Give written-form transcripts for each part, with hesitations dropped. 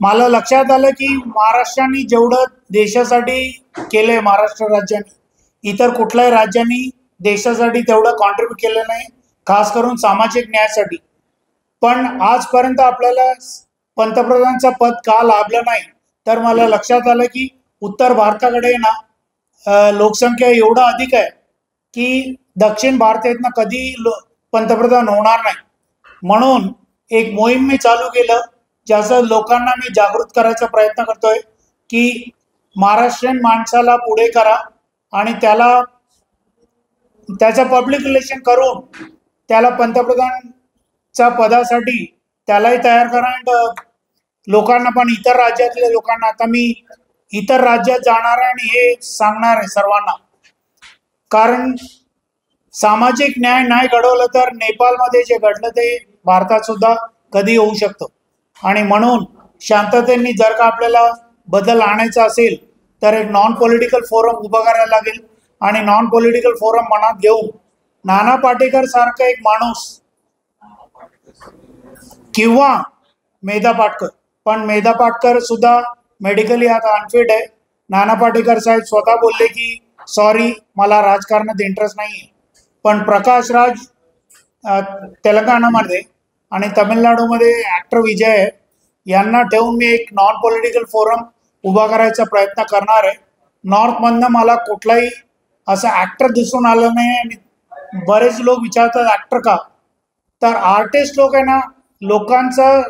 मला लक्षात आलं की महाराष्ट्राने जेवढं देशासाठी केलंय महाराष्ट्र राज्याने इतर कुठल्याही राज्यांनी देशासाठी तेवढं कॉन्ट्रीब्यूट केलं नाही, खास करून सामाजिक न्यायासाठी. पण आजपर्यंत आपल्याला पंतप्रधानाचं पद का लाभलं नाही, तर मला लक्षात आलं की उत्तर भारताकडे ना लोकसंख्या एवढा अधिक आहे की दक्षिण भारतातनं कधी पंतप्रधान होणार नाही. म्हणून एक मोहीम मी चालू केलं, ज्याचं लोकांना मी जागृत करायचा प्रयत्न करतोय की महाराष्ट्रीयन माणसाला पुढे करा आणि त्याचं पब्लिक रिलेशन करून त्याला पंतप्रधानच्या पदासाठी त्यालाही तयार करा. आणि लोकांना पण, इतर राज्यातल्या लोकांना, आता मी इतर राज्यात जाणार आहे आणि हे सांगणार आहे सर्वांना, कारण सामाजिक न्याय नाही घडवलं तर नेपाळमध्ये जे घडलं ते भारतात सुद्धा कधी होऊ शकतं. आणि म्हणून शांततेने जर का आपल्याला बदल आणायचा असेल तर एक नॉन पॉलिटिकल फोरम उभा करायला लागेल. आणि नॉन पॉलिटिकल फोरम मनात घेऊन नाना पाटेकर सारखा एक माणूस किंवा मेधा पाटकर, पण मेधा पाटकर सुद्धा मेडिकली आता अनफिट आहे. नाना पाटेकर साहेब स्वतः बोलले की सॉरी, मला राजकारणात इंटरेस्ट नाही आहे. पण प्रकाश राज तेलंगणामध्ये आणि तामिळनाडूमध्ये ॲक्टर विजय आहे, यांना ठेवून मी एक नॉन पॉलिटिकल फोरम उभा करायचा प्रयत्न करणार आहे. नॉर्थमधनं मला कुठलाही असं ॲक्टर दिसून आलं नाही. आणि बरेच लोक विचारतात ॲक्टर का, तर आर्टिस्ट लोक आहे ना, लोकांचा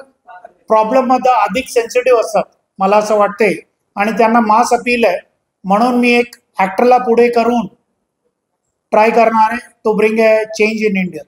प्रॉब्लेममध्ये अधिक सेन्सिटिव्ह असतात मला असं वाटते, आणि त्यांना मास अपील आहे. म्हणून मी एक ॲक्टरला पुढे करून ट्राय करणार आहे to bring a change in India.